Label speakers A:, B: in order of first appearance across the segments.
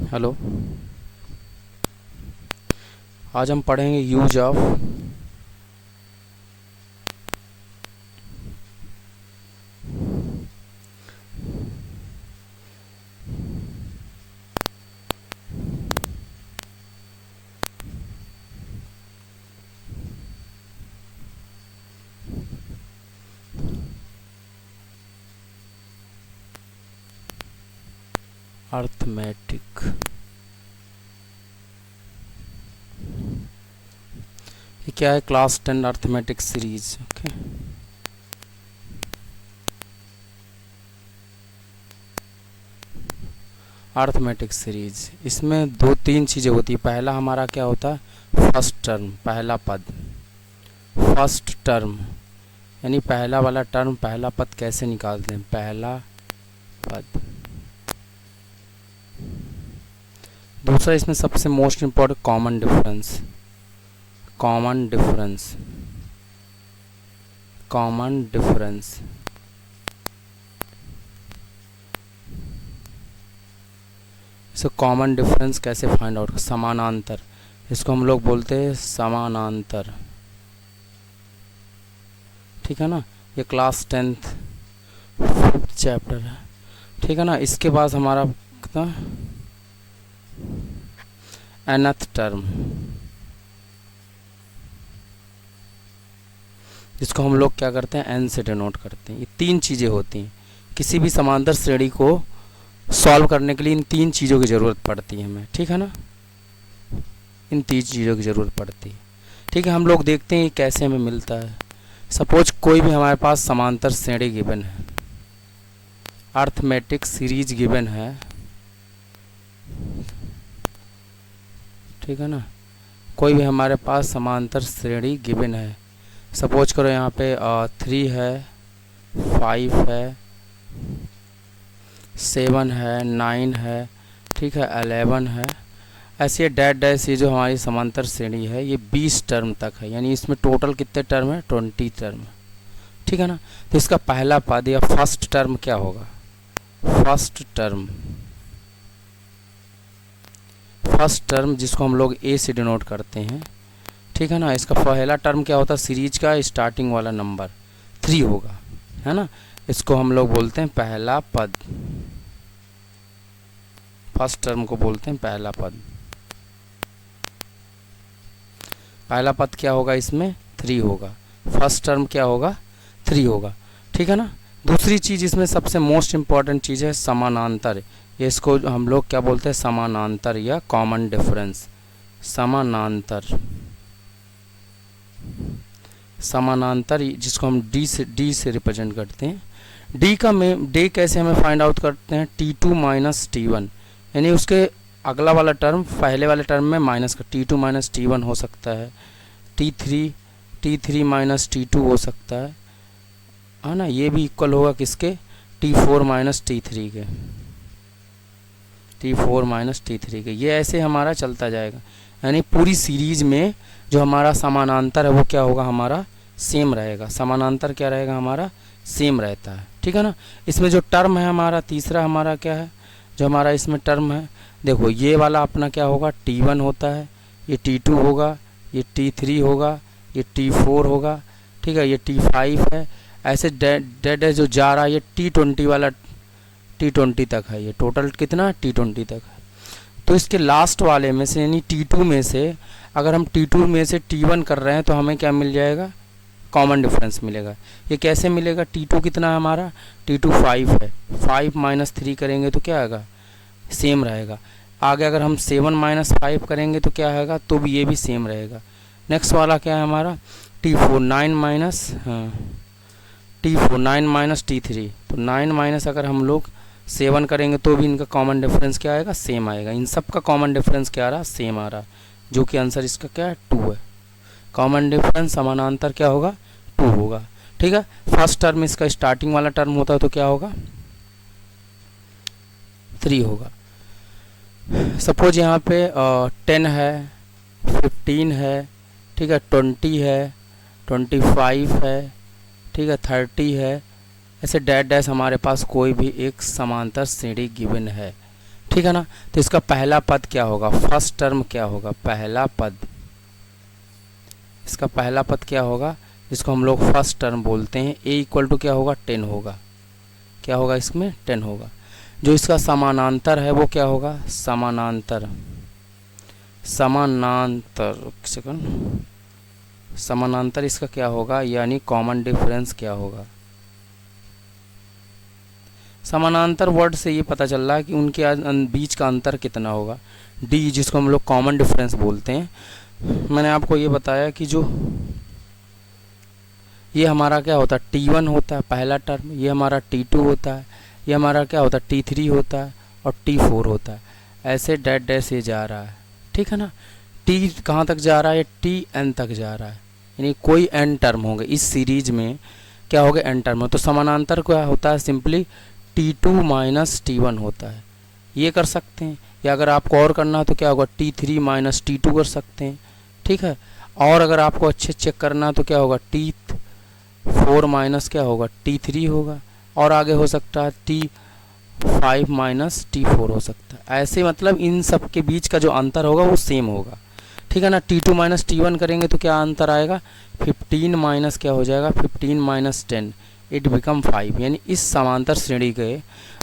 A: Hello. आज हम पढ़ेंगे यूज ऑफ अर्थमेटिक। ये क्या है? Class 10 arithmetic series. Okay, arithmetic series. इसमें दो तीन चीज़ें होती है। पहला हमारा क्या होता है? फर्स्ट टर्म, पहला पद। फर्स्ट टर्म यानी पहला वाला टर्म, पहला पद कैसे निकालते हैं? पहला पद। दूसरा इसमें सबसे most important common difference. Common difference, common difference. इसको कॉमन डिफरेंस कैसे फाइंड आउट? समानांतर, इसको हम लोग बोलते हैं समानांतर। ठीक है ना? ये क्लास 10th 5th चैप्टर है। ठीक है ना? इसके बाद हमारा nth टर्म, जिसको हम लोग क्या करते हैं? n से डिनोट करते हैं। ये तीन चीज़ें होती हैं किसी भी समांतर श्रेणी को सॉल्व करने के लिए। इन तीन चीज़ों की ज़रूरत पड़ती है हमें। ठीक है ना? इन तीन चीज़ों की ज़रूरत पड़ती है। ठीक है, हम लोग देखते हैं ये कैसे हमें मिलता है। सपोज कोई भी हमारे पास समांतर श्रेणी गिवन है, अर्थमेटिक सीरीज गिवन है। ठीक है ना? कोई भी हमारे पास समांतर श्रेणी गिवन है। सपोज करो यहाँ पे 3 है, 5 है, 7 है, 9 है, ठीक है, 11 है। ऐसे डैश डैश ये जो हमारी समांतर श्रेणी है ये 20 टर्म तक है। यानी इसमें टोटल कितने टर्म है? 20 टर्म। ठीक है ना? तो इसका पहला पद या फर्स्ट टर्म क्या होगा? फर्स्ट टर्म, फर्स्ट टर्म जिसको हम लोग ए से डिनोट करते हैं। ठीक है ना? इसका पहला टर्म क्या होता है? सीरीज का स्टार्टिंग वाला नंबर 3 होगा, है ना? इसको हम लोग बोलते हैं पहला पद। फर्स्ट टर्म को बोलते हैं पहला पद। पहला पद क्या होगा? इसमें 3 होगा। फर्स्ट टर्म क्या होगा? 3 होगा। ठीक है ना? दूसरी चीज़ इसमें सबसे मोस्ट इम्पॉर्टेंट चीज़ है समानांतर। ये इसको हम लोग क्या बोलते हैं? समानांतर या कॉमन डिफरेंस। समानांतर, समानांतर जिसको हम डी से रिप्रेजेंट करते हैं। डी कैसे हमें फाइंड आउट करते हैं? T2 माइनस T1, यानी उसके अगला वाला टर्म पहले वाले टर्म में माइनस का T2 माइनस T1 हो सकता है। T3 माइनस T2 हो सकता है ना? ये भी इक्वल होगा किसके? T4 माइनस T3 के। T4 माइनस T3 के। ये ऐसे हमारा चलता जाएगा। यानी पूरी सीरीज में जो हमारा समानांतर है वो क्या होगा? हमारा सेम रहेगा। समानांतर क्या रहेगा? हमारा सेम रहता है। ठीक है ना? इसमें जो टर्म है हमारा तीसरा हमारा क्या है? जो हमारा इसमें टर्म है, देखो ये वाला अपना क्या होगा? T1 होता है, ये T2 होगा, ये T3 होगा, ये T4 होगा। ठीक है, ये T5 है। ऐसे डेड है जो जा रहा है, ये T20 वाला T20 तक है। ये टोटल कितना? T20 तक है। तो इसके लास्ट वाले में से यानी T2 में से अगर हम T2 में से T1 कर रहे हैं तो हमें क्या मिल जाएगा? कॉमन डिफरेंस मिलेगा। ये कैसे मिलेगा? T2 कितना है हमारा? T2 5 है। 5 माइनस 3 करेंगे तो क्या आएगा? सेम रहेगा। आगे अगर हम 7 माइनस 5 करेंगे तो क्या आएगा? तो भी ये भी सेम रहेगा। नेक्स्ट वाला क्या है हमारा? T4 9 minus T4 9 minus T3। तो 9 माइनस अगर हम लोग 7 करेंगे तो भी इनका कॉमन डिफरेंस क्या आएगा? सेम आएगा। इन सब का कॉमन डिफरेंस क्या आ रहा? सेम आ रहा, जो कि आंसर इसका क्या है? 2 है। कॉमन डिफरेंस समानांतर क्या होगा? 2 होगा। ठीक है? फर्स्ट टर्म इसका स्टार्टिंग वाला टर्म होता है तो क्या होगा? 3 होगा। सपोज यहाँ पे 10 है, 15 है, ठीक है, 20 है, 25 है, ठीक है, 30 है। ऐसे डैश डैश हमारे पास कोई भी एक समांतर श्रेणी गिवन है। ठीक है ना। तो इसका पहला पद क्या होगा, फर्स्ट टर्म क्या होगा, पहला पद, इसका पहला पद क्या होगा, इसको हम लोग फर्स्ट टर्म बोलते हैं। ए इक्वल टू क्या होगा, 10 होगा, क्या होगा इसमें 10 होगा। जो इसका समानांतर है वो क्या होगा, समानांतर, समानांतर सेकंड, समानांतर इसका क्या होगा, यानी कॉमन डिफरेंस क्या होगा। समानांतर वर्ड से ये पता चल रहा है कि उनके बीच का अंतर कितना होगा, डी, जिसको हम लोग कॉमन डिफरेंस बोलते हैं। मैंने आपको ये बताया कि जो ये हमारा क्या होता है, T1 होता है पहला टर्म, ये हमारा T2 होता है, ये हमारा क्या होता है T3 होता है और T4 होता है। ऐसे डैश डैश ये जा रहा है, ठीक है ना। T कहाँ तक जा रहा है, Tn तक जा रहा है, यानी कोई n टर्म होंगे इस सीरीज में, क्या हो गया n टर्म। तो समानांतर क्या होता है, सिंपली T2 माइनस T1 होता है, ये कर सकते हैं। या अगर आपको और करना है तो क्या होगा, T3 माइनस T2 कर सकते हैं, ठीक है। और अगर आपको अच्छे चेक करना है तो क्या होगा, T4 माइनस क्या होगा, T3 होगा, और आगे हो सकता है T5 माइनस T4 हो सकता है। ऐसे मतलब इन सब के बीच का जो अंतर होगा वो सेम होगा, ठीक है ना। T2 माइनस T1 करेंगे तो क्या अंतर आएगा, 15 माइनस क्या हो जाएगा, 15 माइनस 10, इट बिकम 5। यानी इस समांतर श्रेणी के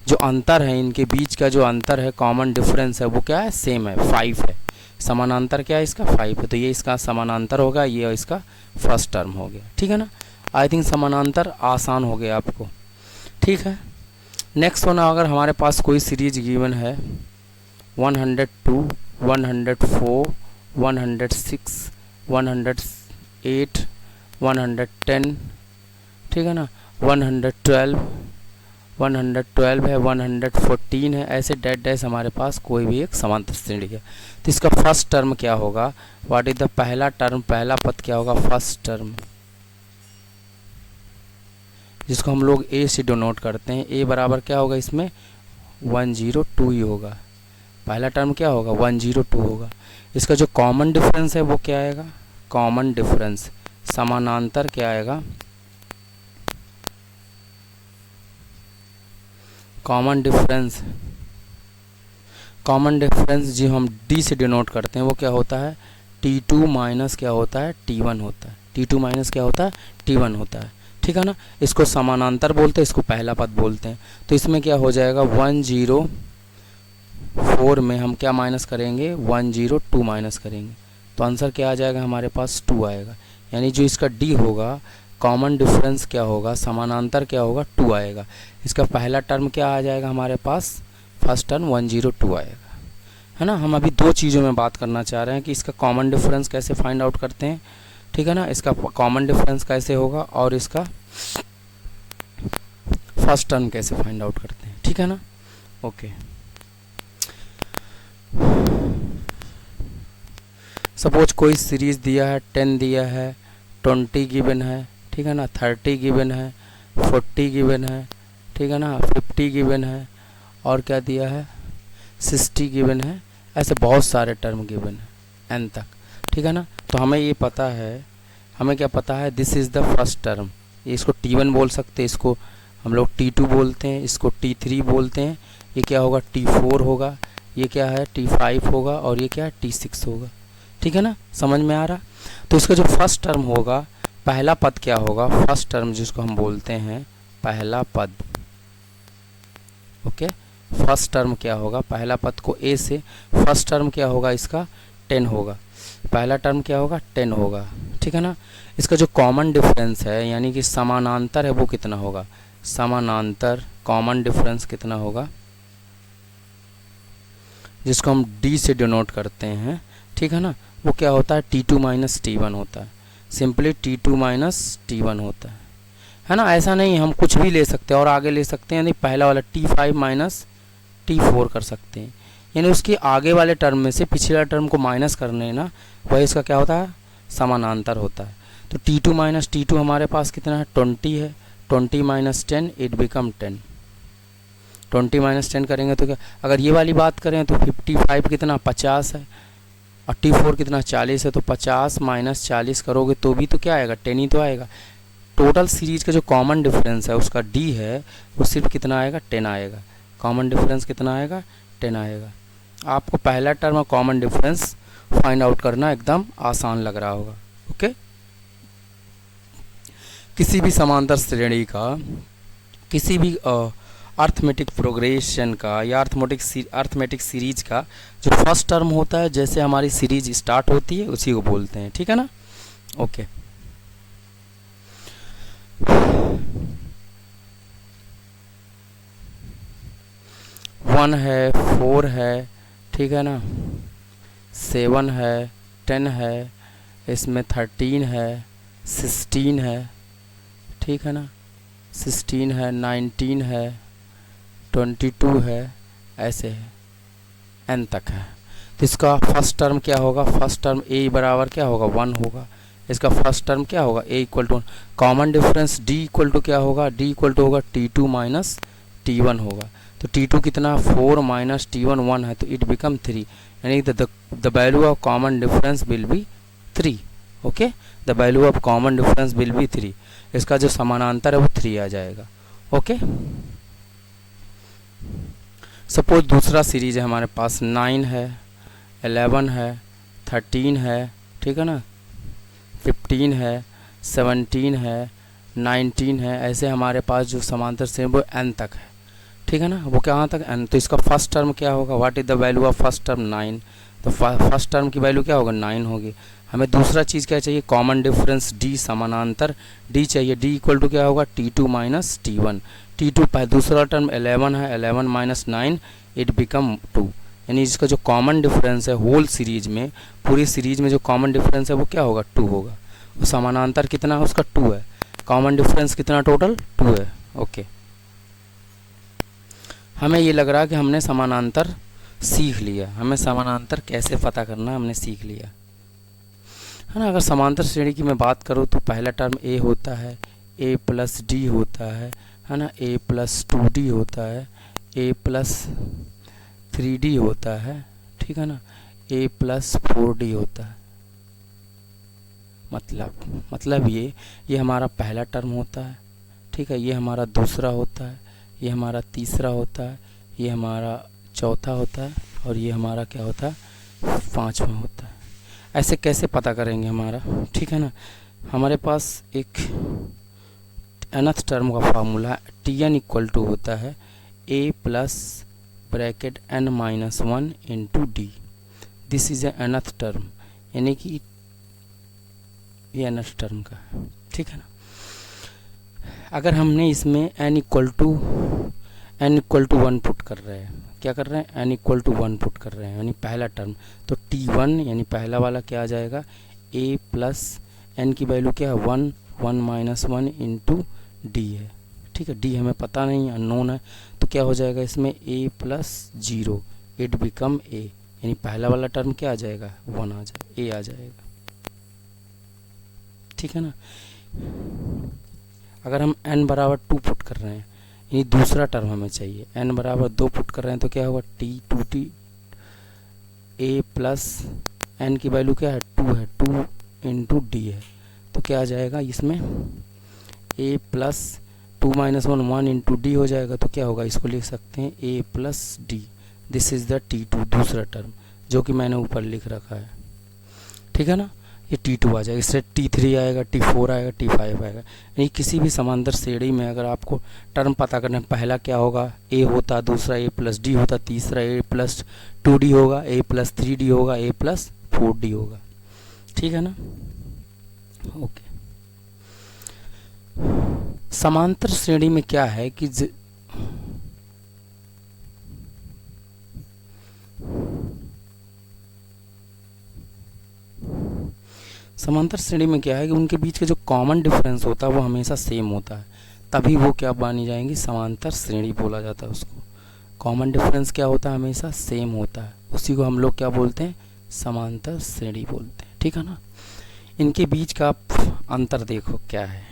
A: जो अंतर है, इनके बीच का जो अंतर है, कॉमन डिफरेंस है, वो क्या है, सेम है, 5 है। समानांतर क्या है इसका, 5 है। तो ये इसका समानांतर होगा, ये इसका फर्स्ट टर्म हो गया, ठीक है ना। आई थिंक समानांतर आसान हो गया आपको, ठीक है। नेक्स्ट होना, अगर हमारे पास कोई सीरीज गिवन है 102, 104, 106, 108, 110, ठीक है ना, 112, 112 है, 114 है, ऐसे डैश डैश हमारे पास कोई भी एक समांतर श्रेणी है। तो इसका फर्स्ट टर्म क्या होगा, व्हाट इज द पहला टर्म, पहला पद क्या होगा, फर्स्ट टर्म, जिसको हम लोग ए से डिनोट करते हैं। ए बराबर क्या होगा इसमें, 102 ही होगा, पहला टर्म क्या होगा, 102 होगा। इसका जो कॉमन डिफरेंस है वो क्या आएगा, कॉमन डिफरेंस, समानांतर क्या आएगा, कॉमन डिफरेंस, कॉमन डिफरेंस जो हम डी से डिनोट करते हैं वो क्या होता है, T2 माइनस क्या होता है, T1 होता है। T2 माइनस क्या होता है, T1 होता है, ठीक है ना। इसको समानांतर बोलते हैं, इसको पहला पद बोलते हैं। तो इसमें क्या हो जाएगा, 104 में हम क्या माइनस करेंगे, 102 माइनस करेंगे, तो आंसर क्या आ जाएगा, हमारे पास 2 आएगा। यानी जो इसका डी होगा, कॉमन डिफरेंस क्या होगा, समानांतर क्या होगा, 2 आएगा। इसका पहला टर्म क्या आ जाएगा हमारे पास, फर्स्ट टर्म 102 आएगा, है ना। हम अभी दो चीज़ों में बात करना चाह रहे हैं कि इसका कॉमन डिफरेंस कैसे फाइंड आउट करते हैं, ठीक है ना, इसका कॉमन डिफरेंस कैसे होगा और इसका फर्स्ट टर्म कैसे फाइंड आउट करते हैं, ठीक है ना। ओके, सपोज कोई सीरीज दिया है, 10 दिया है, 20 गिवन है, ठीक है ना, 30 गिवन है, 40 गिवन है, ठीक है ना, 50 गिवन है, और क्या दिया है, 60 गिवन है। ऐसे बहुत सारे टर्म गिवन है n तक, ठीक है ना। तो हमें ये पता है, हमें क्या पता है, this is the first term. इसको T1 बोल सकते हैं, इसको हम लोग T2 बोलते हैं, इसको T3 बोलते हैं, ये क्या होगा, T4 होगा, ये क्या है, T5 होगा, और ये क्या है, T6 होगा, ठीक है ना, समझ में आ रहा। तो इसका जो फर्स्ट टर्म होगा, पहला पद क्या होगा, फर्स्ट टर्म जिसको हम बोलते हैं पहला पद, ओके। फर्स्ट टर्म क्या होगा, पहला पद को ए से, फर्स्ट टर्म क्या होगा इसका, 10 होगा, पहला टर्म क्या होगा, 10 होगा, ठीक है ना। इसका जो कॉमन डिफरेंस है, यानी कि समानांतर है, वो कितना होगा, समानांतर कॉमन डिफरेंस कितना होगा, जिसको हम डी से डिनोट करते हैं, ठीक है ना, वो क्या होता है, T2 माइनस T1 होता है, सिंपली T2 माइनस T1 होता है ना। ऐसा नहीं, हम कुछ भी ले सकते हैं और आगे ले सकते हैं, यानी पहला वाला T5 माइनस T4 कर सकते हैं, यानी उसके आगे वाले टर्म में से पिछला टर्म को माइनस करने ना, वही इसका क्या होता है, समानांतर होता है। तो T2 माइनस T2 हमारे पास कितना है, 20 है, 20 माइनस 10, इट बिकम 10, 20 माइनस 10 करेंगे तो क्या, अगर ये वाली बात करें तो 55 कितना, 50 है, और T4 कितना, 40 है, तो 50 माइनस 40 करोगे तो भी तो क्या आएगा, 10 ही तो आएगा। टोटल सीरीज का जो कॉमन डिफरेंस है उसका D है, वो सिर्फ कितना आएगा, 10 आएगा। कॉमन डिफरेंस कितना आएगा, 10 आएगा। आपको पहला टर्म और कॉमन डिफरेंस फाइंड आउट करना एकदम आसान लग रहा होगा। ओके, किसी भी समांतर श्रेणी का, किसी भी अर्थमेटिक प्रोग्रेशन का या अर्थमेटिक सीरीज का जो फर्स्ट टर्म होता है, जैसे हमारी सीरीज स्टार्ट होती है उसी को बोलते हैं। ठीक है ना। ओके, वन है, 4 है, ठीक है ना, 7 है, 10 है, इसमें 13 है, 16 है, ठीक है ना, 16 है, 19 है, 22 है, ऐसे है, n तक है। तो इसका फर्स्ट टर्म क्या होगा? फर्स्ट टर्म a बराबर क्या होगा? 1 होगा। इसका फर्स्ट टर्म क्या होगा? a equal to 1। Common difference d equal to क्या होगा? d इक्वल टू होगा t2 माइनस t1 होगा। तो t2 कितना? 4 माइनस t1 1 है, तो इट बिकम 3, यानी the value of common difference will be 3। Okay, the value of common difference will be 3। इसका जो समानांतर है वो 3 आ जाएगा। ओके, सपोज दूसरा सीरीज है हमारे पास, 9 है, 11 है, 13 है, ठीक है ना, 15 है, 17 है, 19 है, ऐसे हमारे पास जो समांतर से वो n तक है। ठीक है ना, वो कहाँ तक? n। तो इसका फर्स्ट टर्म क्या होगा? What is the value of first term? 9। तो फर्स्ट टर्म की वैल्यू क्या होगा? 9 होगी। हमें दूसरा चीज़ क्या चाहिए? कॉमन डिफरेंस d, समानांतर d चाहिए। d इक्वल टू क्या होगा? t2 minus t1। t2 दूसरा टर्म 11 है, 11 माइनस 9 इट बिकम 2, यानी इसका जो कॉमन डिफरेंस है होल सीरीज में, पूरी सीरीज में जो कॉमन डिफरेंस है वो क्या होगा? 2 होगा। और समानांतर कितना है उसका? 2 है। कॉमन डिफरेंस कितना टोटल? 2 है। ओके, हमें ये लग रहा है कि हमने समानांतर सीख लिया। हमें समानांतर कैसे पता करना हमने सीख लिया, है ना। अगर समांतर श्रेणी की मैं बात करूँ तो पहला टर्म a होता है, a प्लस डी होता है ना, a प्लस 2d होता है, a प्लस 3d होता है, ठीक है ना, a प्लस 4d होता है। मतलब ये हमारा पहला टर्म होता है, ठीक है, ये हमारा दूसरा होता है, ये हमारा तीसरा होता है, ये हमारा चौथा होता है, और ये हमारा क्या होता है? 5वां होता है। ऐसे कैसे पता करेंगे हमारा? ठीक है ना, हमारे पास एक nth टर्म का फार्मूला है, Tn इक्वल टू होता है a plus bracket n minus 1 into D. This is a nth term, यानी कि ये nth टर्म का है। ठीक है ना, अगर हमने इसमें n इक्वल टू 1 पुट कर रहे हैं, क्या कर रहे हैं? n इक्वल टू 1 पुट कर रहे हैं, यानी पहला टर्म। तो t1 यानी पहला वाला क्या आ जाएगा? a प्लस n की वैल्यू क्या है? 1, 1 माइनस 1 इंटू डी है। ठीक है, डी हमें पता नहीं, अननोन है, तो क्या हो जाएगा इसमें? a plus 0 it become a, यानी पहला वाला टर्म क्या आ जाएगा? 1 आ जाएगा, a आ जाएगा। ठीक है ना, अगर हम n बराबर 2 पुट कर रहे हैं, यानी दूसरा टर्म हमें चाहिए, n बराबर 2 पुट कर रहे हैं, तो क्या होगा? t a प्लस n की वैल्यू क्या है? 2 है, 2 इंटू डी है, तो क्या आ जाएगा इसमें? a plus 2 minus 1 1 into D हो जाएगा, तो क्या होगा? इसको लिख सकते हैं a plus D. This is the t2 दूसरा टर्म, जो कि मैंने ऊपर लिख रखा है। ठीक है ना, ये t2 आ जाएगा, इससे t3 आएगा, t4 आएगा, t5 आएगा। यानी किसी भी समांतर श्रेणी में अगर आपको टर्म पता करना है, पहला क्या होगा? a होता, दूसरा a प्लस डी होता, तीसरा a प्लस 2d होगा, a प्लस 3d होगा, a प्लस 4d होगा। ठीक है ना, ओके। समांतर श्रेणी में क्या है कि समांतर श्रेणी में क्या है कि उनके बीच का जो कॉमन डिफरेंस होता है वो हमेशा सेम होता है, तभी वो क्या मानी जाएंगी? समांतर श्रेणी बोला जाता है उसको। कॉमन डिफरेंस क्या होता है? हमेशा सेम होता है, उसी को हम लोग क्या बोलते हैं? समांतर श्रेणी बोलते हैं। ठीक है ना, इनके बीच का अंतर देखो क्या है,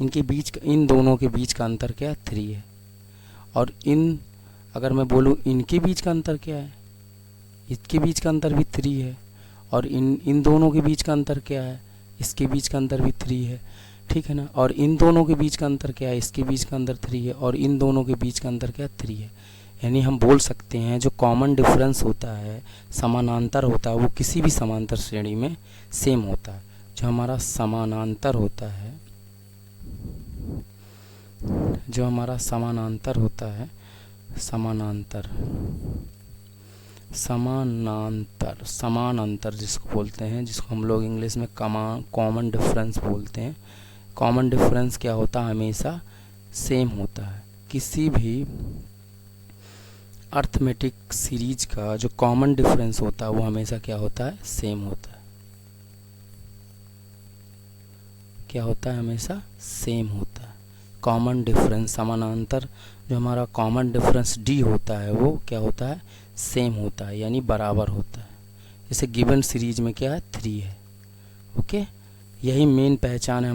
A: इनके बीच का, इन दोनों के बीच का अंतर क्या है? 3 है। और अगर मैं बोलूँ इनके बीच का अंतर क्या है? इसके बीच का अंतर भी 3 है। और इन दोनों के बीच का अंतर क्या है? इसके बीच का अंतर भी 3 है। ठीक है ना, और इन दोनों के बीच का अंतर क्या है? इसके बीच का अंतर 3 है, और इन दोनों के बीच का अंतर क्या है? 3 है। यानी हम बोल सकते हैं जो कॉमन डिफरेंस होता है, समानांतर होता है, वो किसी भी समांतर श्रेणी में सेम होता है। जो हमारा समानांतर होता है, जो हमारा समानांतर होता है, समानांतर समानांतर जिसको बोलते हैं, जिसको हम लोग इंग्लिश में कॉमन डिफरेंस बोलते हैं। कॉमन डिफरेंस क्या होता है, हमेशा सेम होता है। किसी भी अर्थमेटिक सीरीज का जो कॉमन डिफरेंस होता है वो हमेशा क्या होता है, सेम होता है। क्या होता है, हमेशा सेम होता है। कॉमन डिफरेंस समानांतर जो हमारा कॉमन डिफरेंस डी होता है वो क्या होता है, सेम होता है, यानी बराबर होता है। जैसे गिवन सीरीज में क्या है, 3 है। ओके, यही मेन पहचान है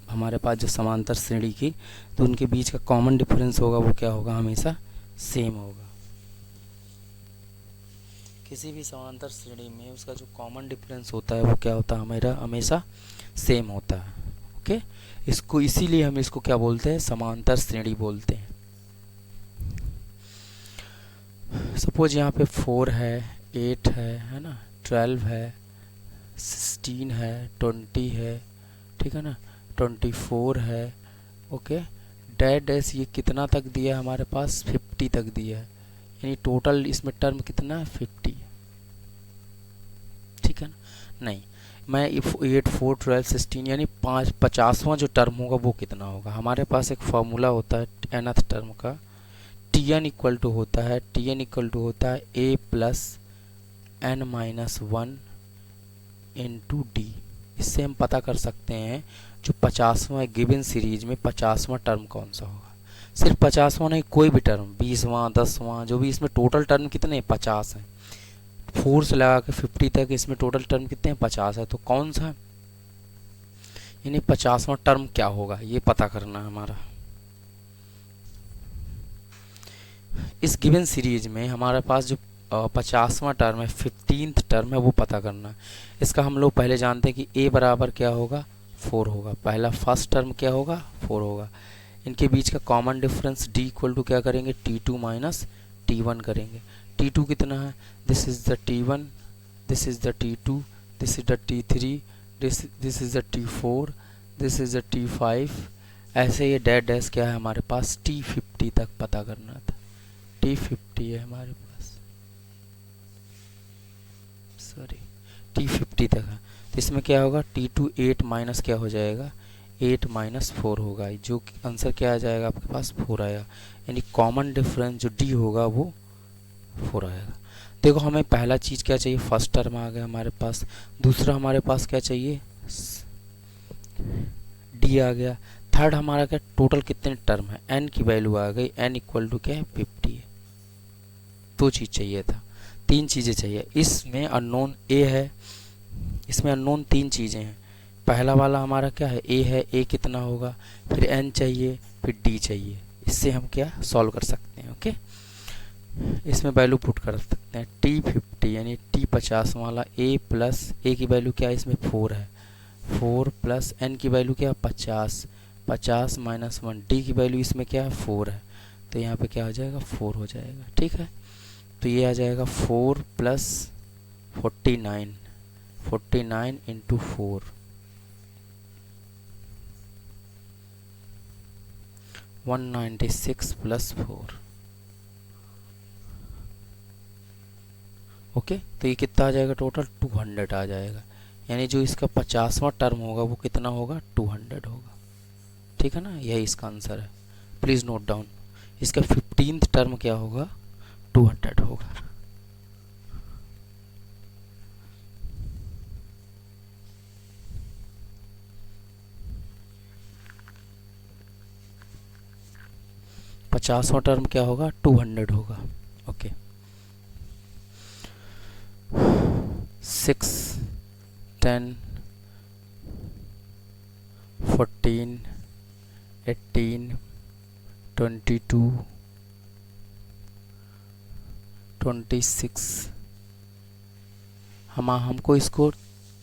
A: हमारे पास जो समांतर श्रेणी की। तो उनके बीच का कॉमन डिफरेंस होगा वो क्या होगा, हमेशा सेम होगा। किसी भी समांतर श्रेणी में उसका जो कॉमन डिफरेंस होता है वो क्या होता है, हमारा हमेशा सेम होता है। ओके, इसको इसीलिए हम इसको क्या बोलते हैं, समांतर श्रेणी बोलते हैं। सपोज यहाँ पे 4 है, 8 है ना, 12 है, 16 है, 20 है, ठीक है ना, 24 है। ओके, डैश ये कितना तक दिया है हमारे पास, 50 तक दिया है, यानी टोटल इसमें टर्म कितना है, 50 है। ठीक है ना, नहीं मैं 8 4 12 16 यानी 50वां जो टर्म होगा वो कितना होगा। हमारे पास एक फार्मूला होता है nth टर्म का, Tn इक्वल टू होता है a plus n minus 1 into D. इससे हम पता कर सकते हैं जो 50वां गिवन सीरीज में 50वां टर्म कौन सा होगा। सिर्फ 50वां नहीं, कोई भी टर्म, 20वां 10वां, जो भी इसमें टोटल टर्म कितने 50 हैं। 4 से लगा के 50 तक इसमें टोटल टर्म कितने हैं, 50 है। तो कौन सा, यानी 50वां टर्म क्या होगा ये पता करना है हमारा। इस गिवन सीरीज में हमारे पास जो 50वां टर्म है, 15th टर्म है, वो पता करना है। इसका हम लोग पहले जानते हैं कि a बराबर क्या होगा, 4 होगा। पहला फर्स्ट टर्म क्या होगा, 4 होगा। इनके बीच का common difference d equal to क्या करेंगे, t2 माइनस t1 करेंगे। t2 कितना है, this is the t1, this is the t2, this is the t3, this is the t4, this is the t5। ऐसे ये डैश क्या है हमारे पास, t50 तक पता करना था। t50 है हमारे पास, सॉरी t50 तक है। तो इसमें क्या होगा, t2 8 माइनस क्या हो जाएगा, 8 माइनस 4 होगा, जो आंसर क्या आ जाएगा आपके पास, 4 आएगा। यानी कॉमन डिफरेंस जो d होगा वो 4 आएगा। देखो हमें पहला चीज़ क्या चाहिए, फर्स्ट टर्म आ गया हमारे पास। दूसरा हमारे पास क्या चाहिए, d आ गया। थर्ड हमारा क्या, टोटल कितने टर्म है, n की वैल्यू आ गई, n इक्वल टू क्या है, 50 है। 2 चीज़ चाहिए था, 3 चीज़ें चाहिए। इसमें अननोन a है, इसमें अननोन 3 चीज़ें हैं। पहला वाला हमारा क्या है, a है, a कितना होगा, फिर n चाहिए, फिर d चाहिए। इससे हम क्या सॉल्व कर सकते हैं। ओके, इसमें वैल्यू पुट कर सकते हैं, t50 यानी t 50 वाला, a प्लस a की वैल्यू क्या है, इसमें 4 है, 4 प्लस n की वैल्यू क्या है, 50, 50 माइनस 1, d की वैल्यू इसमें क्या है, 4 है। तो यहाँ पे क्या हो जाएगा, 4 हो जाएगा। ठीक है, तो ये आ जाएगा 4 प्लस 49, 49 इंटू 4, 196 प्लस 4। ओके, तो ये कितना आ जाएगा, टोटल 200 आ जाएगा। यानी जो इसका 50वां टर्म होगा वो कितना होगा, 200 होगा। ठीक है ना, यही इसका आंसर है। प्लीज़ नोट डाउन, इसका 15th टर्म क्या होगा, 200 होगा। पचासवां टर्म क्या होगा, 200 होगा। ओके, 6 10 14 18 22 26। हमको इसको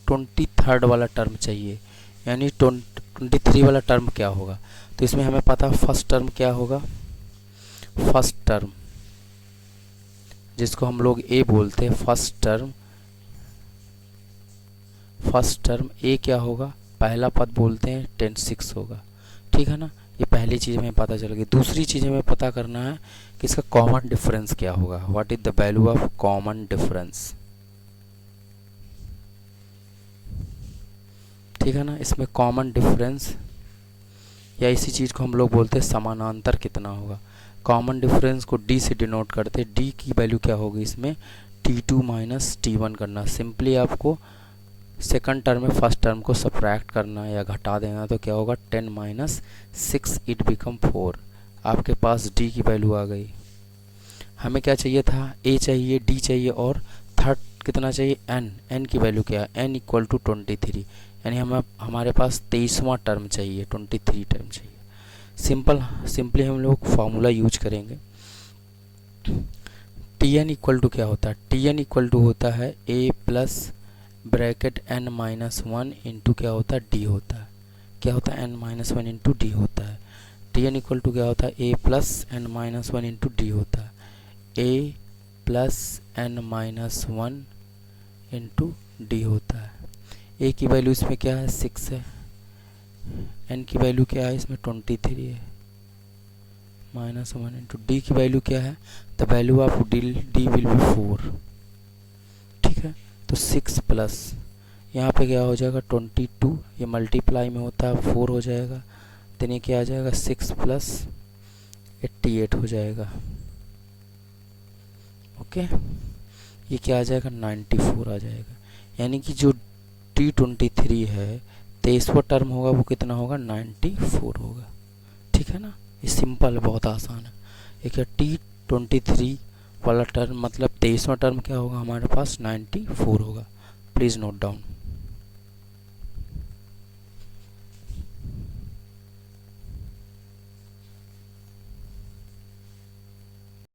A: 23rd वाला टर्म चाहिए, यानी 23 वाला टर्म क्या होगा। तो इसमें हमें पता फर्स्ट टर्म क्या होगा, फर्स्ट टर्म जिसको हम लोग ए बोलते हैं फर्स्ट टर्म ए क्या होगा, पहला पद बोलते हैं 10/6 होगा, ठीक है ना। ये पहली चीज़ हमें पता चल गई। दूसरी चीज़ हमें पता करना है कि इसका कॉमन डिफरेंस क्या होगा। What is the value of common difference, ठीक है ना। इसमें कॉमन डिफरेंस या इसी चीज़ को हम लोग बोलते हैं समानांतर कितना होगा। कॉमन डिफरेंस को डी से डिनोट करते हैं। डी की वैल्यू क्या होगी इसमें, T2 माइनस T1 करना। सिंपली आपको सेकंड टर्म में फर्स्ट टर्म को सब्ट्रैक्ट करना या घटा देना, तो क्या होगा 10 माइनस 6 इट बिकम 4। आपके पास डी की वैल्यू आ गई। हमें क्या चाहिए था, ए चाहिए, डी चाहिए और थर्ड कितना चाहिए, एन की वैल्यू क्या है, एन इक्वल टू 23, यानी हमारे पास 23वां टर्म चाहिए, 23 टर्म चाहिए। सिंपली हम लोग फार्मूला यूज करेंगे। टी एन इक्वल टू क्या होता है, टी एन इक्वल टू होता है A plus bracket n minus 1 into क्या होता है, डी होता है। क्या होता है, n माइनस 1 इंटू डी होता है। टी एन इक्वल टू क्या होता है, A plus n minus 1 into D होता है। A plus n minus 1 into D होता है। ए की वैल्यू इसमें क्या है, 6 है। n की वैल्यू क्या है इसमें, 23 है। माइनस 1 इंटू डी की वैल्यू क्या है, the value of D will be 4, ठीक है। तो 6 प्लस यहाँ पे क्या हो जाएगा 22, ये मल्टीप्लाई में होता है 4 हो जाएगा। देन ये क्या आ जाएगा 6 प्लस 88 हो जाएगा। ओके, ये क्या आ जाएगा 94 आ जाएगा। यानी कि जो T23 है 23वां टर्म होगा वो कितना होगा, 94 होगा, ठीक है ना। ये सिंपल है, बहुत आसान है। ये क्या T23 वाला टर्म मतलब 23वां टर्म क्या होगा हमारे पास, 94 होगा। Please note down.